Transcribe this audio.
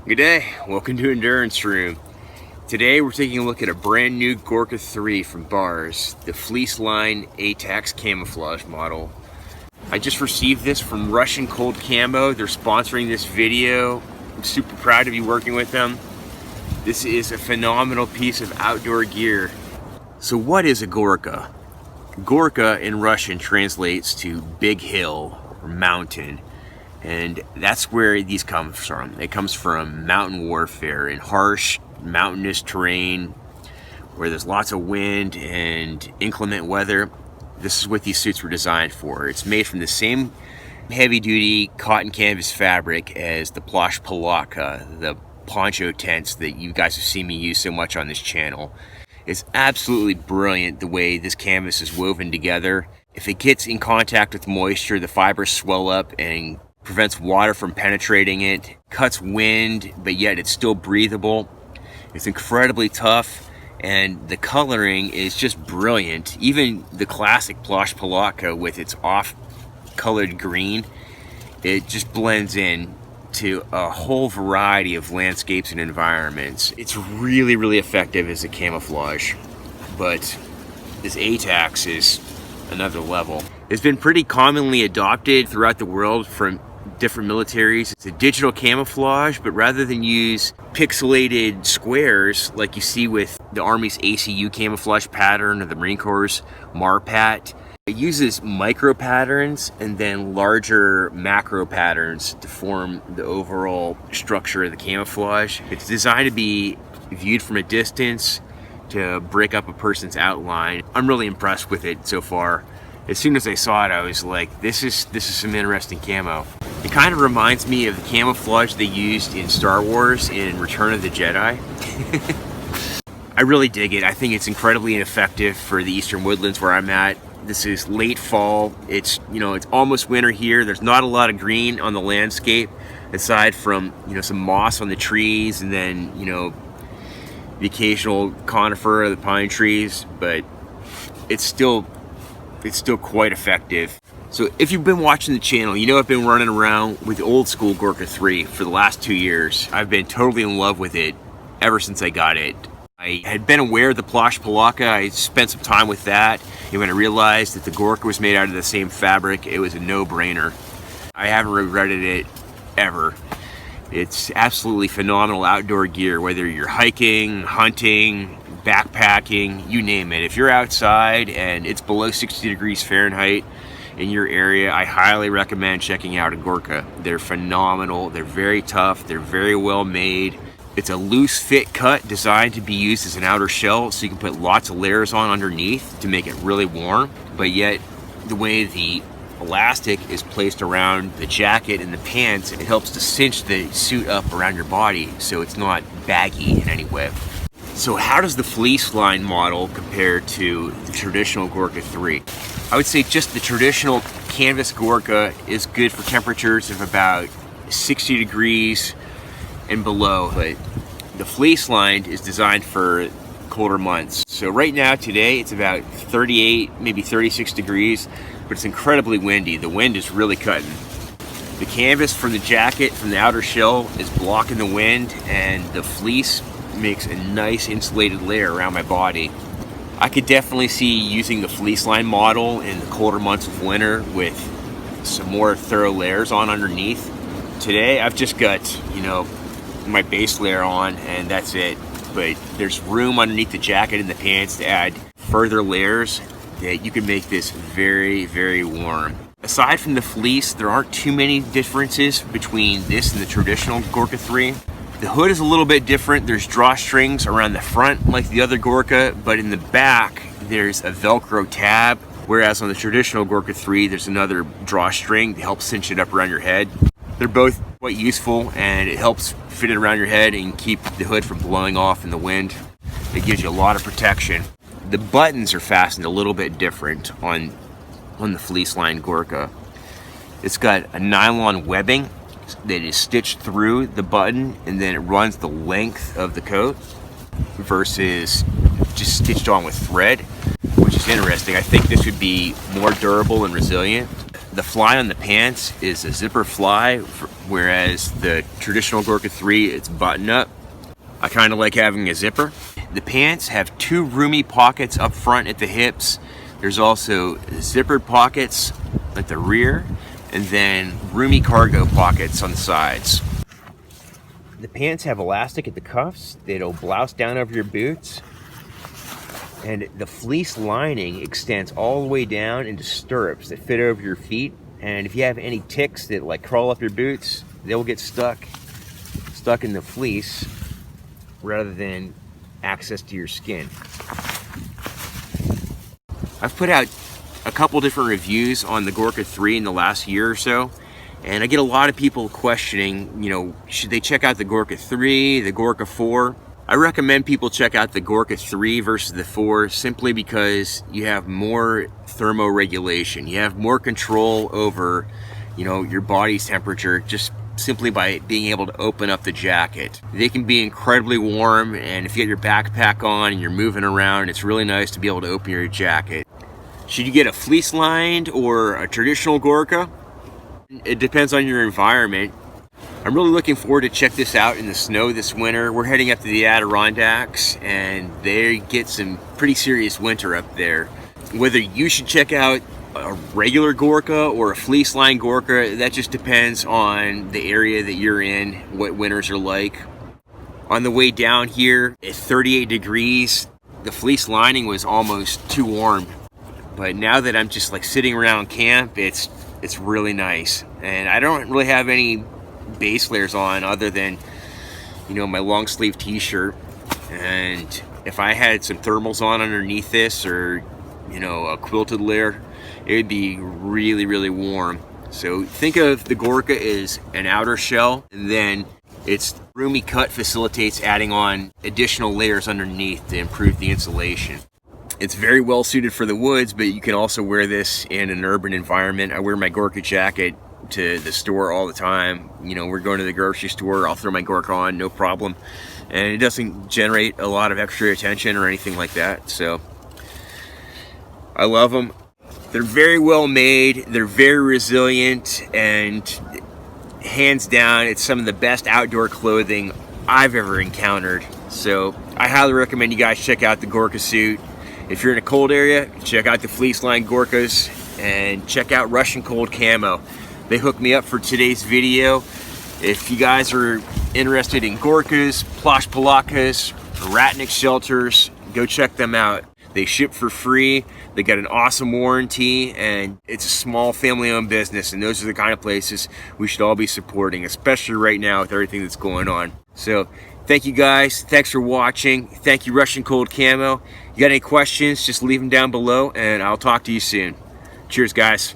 Good day, welcome to Endurance Room. Today we're taking a look at a brand new Gorka 3 from Bars, the Fleece line A-TACS Camouflage model. I just received this from Russian Cold Camo. They're sponsoring this video. I'm super proud to be working with them. This is a phenomenal piece of outdoor gear. So what is a Gorka? Gorka in Russian translates to big hill or mountain. And that's where these come from. It comes from mountain warfare in harsh mountainous terrain where there's lots of wind and inclement weather. This is what these suits were designed for. It's made from the same heavy-duty cotton canvas fabric as the Plash Polaka, the poncho tents that you guys have seen me use so much on this channel. It's absolutely brilliant the way this canvas is woven together. If it gets in contact with moisture, the fibers swell up and prevents water from penetrating it, cuts wind, but yet it's still breathable. It's incredibly tough, and the coloring is just brilliant. Even the classic Plash Polaka with its off-colored green, it just blends in to a whole variety of landscapes and environments. It's really, really effective as a camouflage, but this A-TACS is another level. It's been pretty commonly adopted throughout the world from different militaries. It's a digital camouflage, but rather than use pixelated squares like you see with the Army's ACU camouflage pattern or the Marine Corps' MARPAT, it uses micro patterns and then larger macro patterns to form the overall structure of the camouflage. It's designed to be viewed from a distance to break up a person's outline. I'm really impressed with it so far. As soon as I saw it, I was like, this is some interesting camo. It kind of reminds me of the camouflage they used in Star Wars in Return of the Jedi. I really dig it. I think it's incredibly effective for the Eastern Woodlands where I'm at. This is late fall. It's almost winter here. There's not a lot of green on the landscape aside from, some moss on the trees and then, the occasional conifer or the pine trees, but it's still quite effective. So if you've been watching the channel, I've been running around with the old school Gorka 3 for the last 2 years. I've been totally in love with it ever since I got it. I had been aware of the Plash Polaka. I spent some time with that, and when I realized that the Gorka was made out of the same fabric, it was a no-brainer. I haven't regretted it ever. It's absolutely phenomenal outdoor gear, whether you're hiking, hunting, backpacking, you name it. If you're outside and it's below 60 degrees Fahrenheit in your area, I highly recommend checking out a Gorka. They're phenomenal, they're very tough, they're very well made. It's a loose fit cut designed to be used as an outer shell so you can put lots of layers on underneath to make it really warm, but yet the way the elastic is placed around the jacket and the pants, it helps to cinch the suit up around your body so it's not baggy in any way. So how does the Fleece line model compare to the traditional Gorka 3? I would say just the traditional canvas Gorka is good for temperatures of about 60 degrees and below, but the Fleece line is designed for colder months. So right now, today, it's about 38, maybe 36 degrees, but it's incredibly windy. The wind is really cutting. The canvas from the jacket, from the outer shell, is blocking the wind, and the fleece makes a nice insulated layer around my body. I could definitely see using the Fleece line model in the colder months of winter with some more thorough layers on underneath. Today, I've just got, my base layer on, and that's it. But there's room underneath the jacket and the pants to add further layers that you can make this very, very warm. Aside from the fleece, there aren't too many differences between this and the traditional Gorka 3. The hood is a little bit different. There's drawstrings around the front like the other Gorka, but in the back there's a Velcro tab, whereas on the traditional Gorka 3 there's another drawstring to help cinch it up around your head. They're both quite useful, and it helps fit it around your head and keep the hood from blowing off in the wind. It gives you a lot of protection. The buttons are fastened a little bit different on the Fleece line Gorka. It's got a nylon webbing that is stitched through the button, and then it runs the length of the coat versus just stitched on with thread, which is interesting. I think this would be more durable and resilient. The fly on the pants is a zipper fly, whereas the traditional Gorka 3, it's button up. I kind of like having a zipper. The pants have 2 roomy pockets up front at the hips. There's also zippered pockets at the rear, and then roomy cargo pockets on the sides. The pants have elastic at the cuffs that'll blouse down over your boots. And the fleece lining extends all the way down into stirrups that fit over your feet. And if you have any ticks that like crawl up your boots, they'll get stuck in the fleece rather than access to your skin. I've put out a couple different reviews on the Gorka 3 in the last year or so. And I get a lot of people questioning, you know, should they check out the Gorka 3, the Gorka 4? I recommend people check out the Gorka 3 versus the 4 simply because you have more thermoregulation. You have more control over, you know, your body's temperature just simply by being able to open up the jacket. They can be incredibly warm, and if you get your backpack on and you're moving around, it's really nice to be able to open your jacket. Should you get a fleece lined or a traditional Gorka? It depends on your environment. I'm really looking forward to check this out in the snow this winter. We're heading up to the Adirondacks, and they get some pretty serious winter up there. Whether you should check out a regular Gorka or a fleece line Gorka, that just depends on the area that you're in, what winters are like. On the way down here at 38 degrees, the fleece lining was almost too warm. But now that I'm just like sitting around camp, it's really nice. And I don't really have any base layers on other than, you know, my long sleeve t-shirt, and if I had some thermals on underneath this, or, you know, a quilted layer, it would be really warm. So think of the Gorka as an outer shell, and then its roomy cut facilitates adding on additional layers underneath to improve the insulation. It's very well suited for the woods, but you can also wear this in an urban environment. I wear my Gorka jacket to the store all the time. You know, we're going to the grocery store, I'll throw my Gorka on, no problem. And it doesn't generate a lot of extra attention or anything like that. So I love them. They're very well made, they're very resilient, and hands down, it's some of the best outdoor clothing I've ever encountered. So I highly recommend you guys check out the Gorka suit. If you're in a cold area, check out the fleece line Gorkas, and check out Russian Cold Camo. They hooked me up for today's video. If you guys are interested in Gorkas, Plush Palakas, Ratnik shelters, go check them out. They ship for free, they got an awesome warranty, and it's a small family-owned business, and those are the kind of places we should all be supporting, especially right now with everything that's going on. So thank you guys, thanks for watching. Thank you, Russian Cold Camo. You got any questions, just leave them down below, and I'll talk to you soon. Cheers, guys.